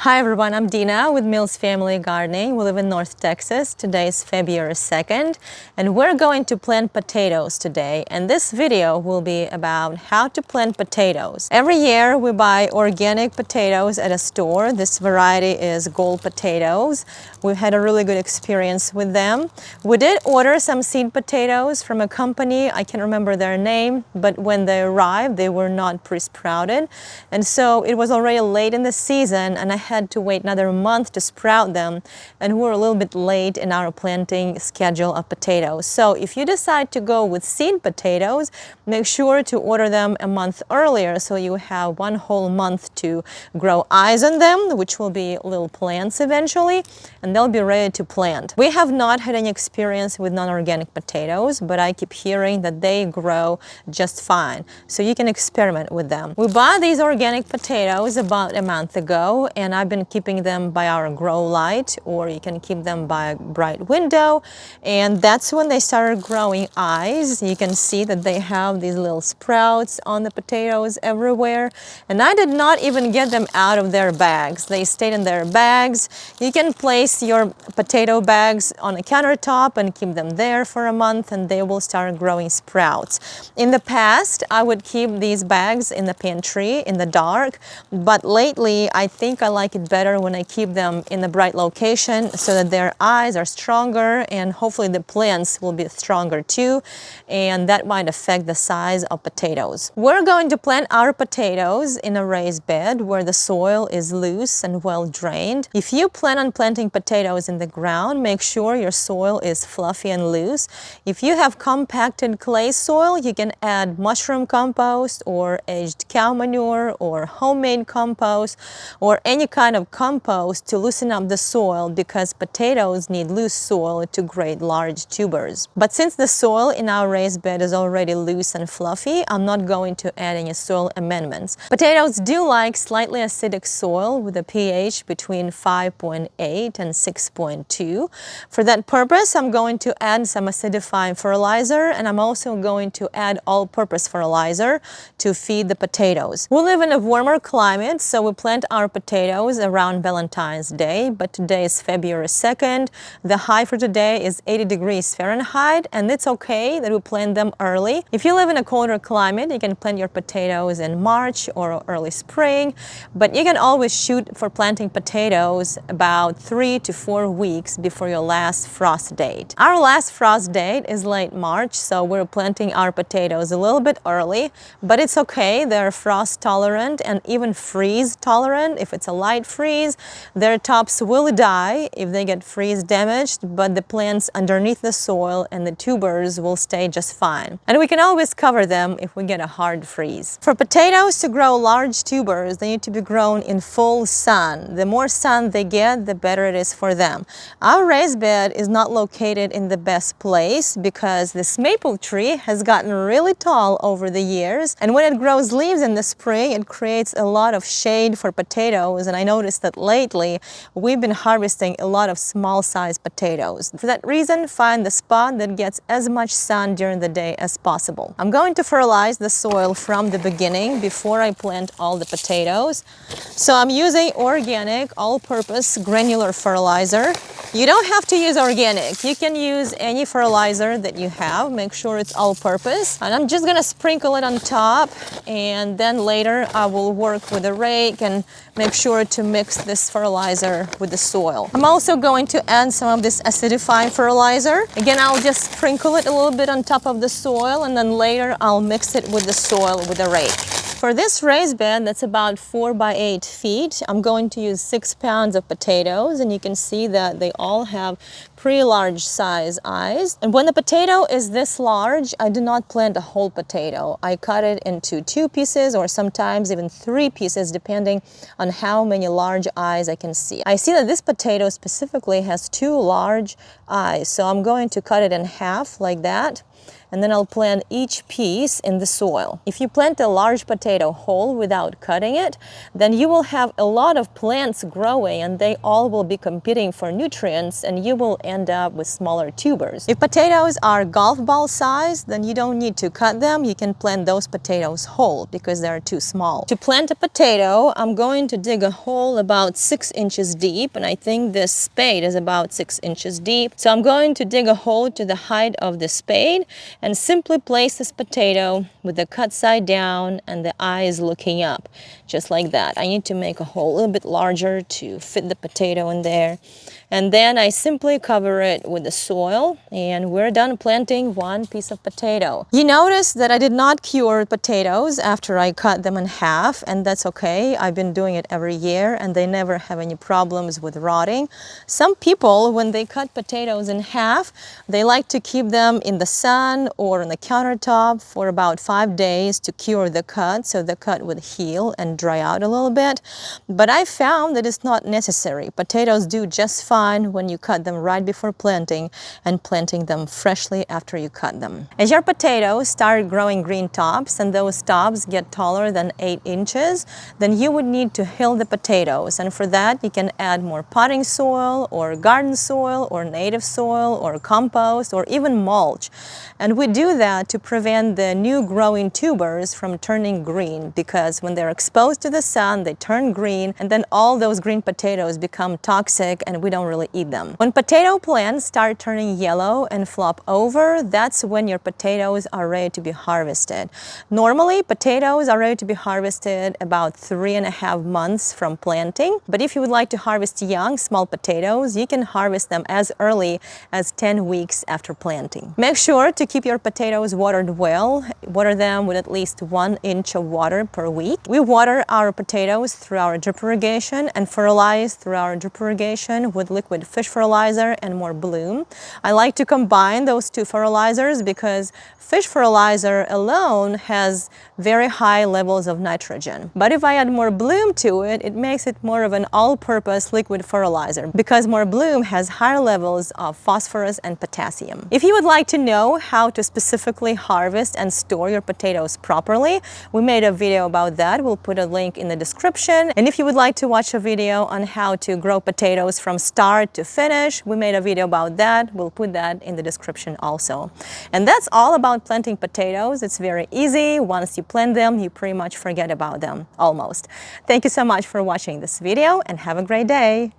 Hi everyone, I'm Dina with Mills Family Gardening. We live in North Texas. Today is February 2nd and we're going to plant potatoes today. And this video will be about how to plant potatoes. Every year we buy organic potatoes at a store. This variety is gold potatoes. We've had a really good experience with them. We did order some seed potatoes from a company. I can't remember their name, but when they arrived, they were not pre-sprouted. And so it was already late in the season and I had to wait another month to sprout them, and we're a little bit late in our planting schedule of potatoes. So if you decide to go with seed potatoes, make sure to order them a month earlier so you have one whole month to grow eyes on them, which will be little plants eventually, and they'll be ready to plant. We have not had any experience with non-organic potatoes, but I keep hearing that they grow just fine, so you can experiment with them. We bought these organic potatoes about a month ago, and I've been keeping them by our grow light, or you can keep them by a bright window, and that's when they started growing eyes. You can see that they have these little sprouts on the potatoes everywhere, and I did not even get them out of their bags. They stayed in their bags. You can place your potato bags on a countertop and keep them there for a month, and they will start growing sprouts. In the past, I would keep these bags in the pantry in the dark, but lately I think I like it better when I keep them in a bright location so that their eyes are stronger and hopefully the plants will be stronger too, and that might affect the size of potatoes. We're going to plant our potatoes in a raised bed where the soil is loose and well drained. If you plan on planting potatoes in the ground, make sure your soil is fluffy and loose. If you have compacted clay soil, you can add mushroom compost or aged cow manure or homemade compost or any kind of compost to loosen up the soil, because potatoes need loose soil to grow large tubers. But since the soil in our raised bed is already loose and fluffy, I'm not going to add any soil amendments. Potatoes do like slightly acidic soil with a pH between 5.8 and 6.2. For that purpose, I'm going to add some acidifying fertilizer, and I'm also going to add all-purpose fertilizer to feed the potatoes. We live in a warmer climate, so we plant our potatoes around Valentine's Day, but today is February 2nd. The high for today is 80 degrees Fahrenheit, and it's okay that we plant them early. If you live in a colder climate, you can plant your potatoes in March or early spring, but you can always shoot for planting potatoes about 3 to 4 weeks before your last frost date. Our last frost date is late March, so we're planting our potatoes a little bit early, but it's okay. They're frost tolerant and even freeze tolerant. If it's a light freeze, their tops will die if they get freeze damaged, but the plants underneath the soil and the tubers will stay just fine. And we can always cover them if we get a hard freeze. For potatoes to grow large tubers, they need to be grown in full sun. The more sun they get, the better it is for them. Our raised bed is not located in the best place because this maple tree has gotten really tall over the years, and when it grows leaves in the spring, it creates a lot of shade for potatoes, and I noticed that lately we've been harvesting a lot of small-sized potatoes. For that reason, find the spot that gets as much sun during the day as possible. I'm going to fertilize the soil from the beginning before I plant all the potatoes. So I'm using organic, all-purpose granular fertilizer. You don't have to use organic. You can use any fertilizer that you have. Make sure it's all-purpose. And I'm just gonna sprinkle it on top, and then later I will work with a rake and make sure to mix this fertilizer with the soil. I'm also going to add some of this acidifying fertilizer. Again, I'll just sprinkle it a little bit on top of the soil, and then later I'll mix it with the soil with a rake. For this raised bed that's about 4 by 8 feet, I'm going to use 6 pounds of potatoes, and you can see that they all have pretty large size eyes. And when the potato is this large, I do not plant a whole potato. I cut it into 2 pieces or sometimes even 3 pieces depending on how many large eyes I can see. I see that this potato specifically has 2 large eyes, so I'm going to cut it in half like that. And then I'll plant each piece in the soil. If you plant a large potato whole without cutting it, then you will have a lot of plants growing and they all will be competing for nutrients, and you will end up with smaller tubers. If potatoes are golf ball size, then you don't need to cut them. You can plant those potatoes whole because they're too small. To plant a potato, I'm going to dig a hole about 6 inches deep, and I think this spade is about 6 inches deep. So I'm going to dig a hole to the height of the spade and simply place this potato with the cut side down and the eyes looking up, just like that. I need to make a hole a little bit larger to fit the potato in there. And then I simply cover it with the soil, and we're done planting one piece of potato. You notice that I did not cure potatoes after I cut them in half, and that's okay. I've been doing it every year and they never have any problems with rotting. Some people, when they cut potatoes in half, they like to keep them in the sun or on the countertop for about 5 days to cure the cut, so the cut would heal and dry out a little bit. But I found that it's not necessary. Potatoes do just fine when you cut them right before planting and planting them freshly after you cut them. As your potatoes start growing green tops and those tops get taller than 8 inches, then you would need to hill the potatoes. And for that, you can add more potting soil or garden soil or native soil or compost or even mulch. And we do that to prevent the new growing tubers from turning green, because when they're exposed to the sun, they turn green, and then all those green potatoes become toxic and we don't really eat them. When potato plants start turning yellow and flop over, that's when your potatoes are ready to be harvested. Normally, potatoes are ready to be harvested about 3.5 months from planting. But if you would like to harvest young, small potatoes, you can harvest them as early as 10 weeks after planting. Make sure to keep your potatoes watered well. Water them with at least 1 inch of water per week. We water our potatoes through our drip irrigation and fertilize through our drip irrigation with liquid fish fertilizer and more bloom. I like to combine those two fertilizers because fish fertilizer alone has very high levels of nitrogen. But if I add more bloom to it, it makes it more of an all-purpose liquid fertilizer because more bloom has higher levels of phosphorus and potassium. If you would like to know how to specifically harvest and store your potatoes properly, we made a video about that. We'll put a link in the description. And if you would like to watch a video on how to grow potatoes from start to finish, we made a video about that. We'll put that in the description also. And that's all about planting potatoes. It's very easy. Once you plant them, you pretty much forget about them, almost. Thank you so much for watching this video and have a great day.